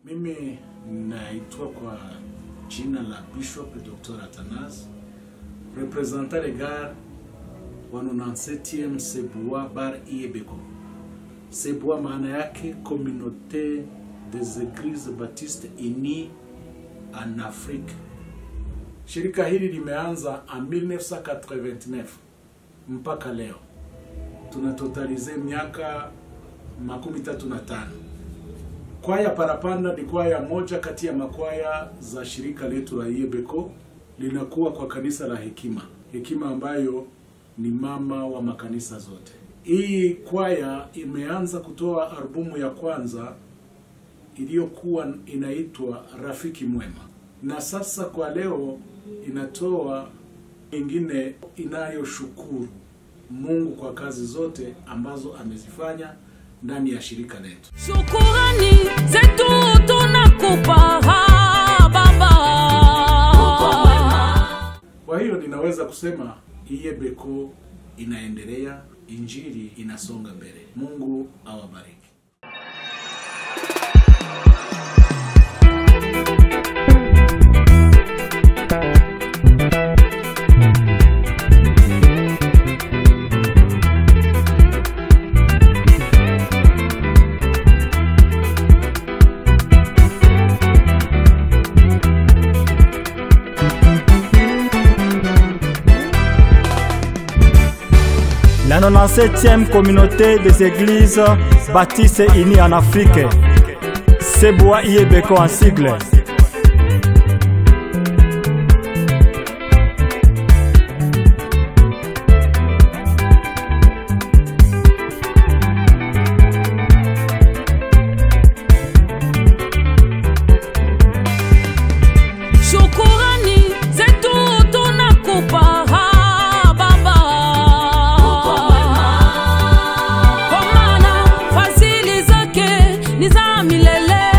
Mimi naitwa kwa jina la Bishop Dr. Athanas, représentant légal wa 97e Seboa Bar Iebeko. Seboa maana yake Communauté des Églises Baptistes Unies en Afrique. Shirika hili limeanza en 1989 mpaka leo. Tunatotalize miaka 35. Kwaya Parapanda ni kwaya moja kati ya makwaya za shirika letu la Iebeko, linakuwa kwa kanisa la Hekima. Hekima ambayo ni mama wa makanisa zote. Hii kwaya imeanza kutoa albumu ya kwanza iliyokuwa inaitwa Rafiki Mwema. Na sasa kwa leo inatoa ingine inayoshukuru Mungu kwa kazi zote ambazo amezifanya ndani ya shirika letu. Shukurani zetu tunakupa Baba. Kwa hiyo ninaweza kusema Iebeko inaendelea, injili inasonga mbele. Mungu awabariki. La 97e communauté des églises baptistes unies en Afrique, Seboa Iebeko en sigle. Shukurani zetu tunakupa Baba. Kwa maana fadhili zake ni za milele.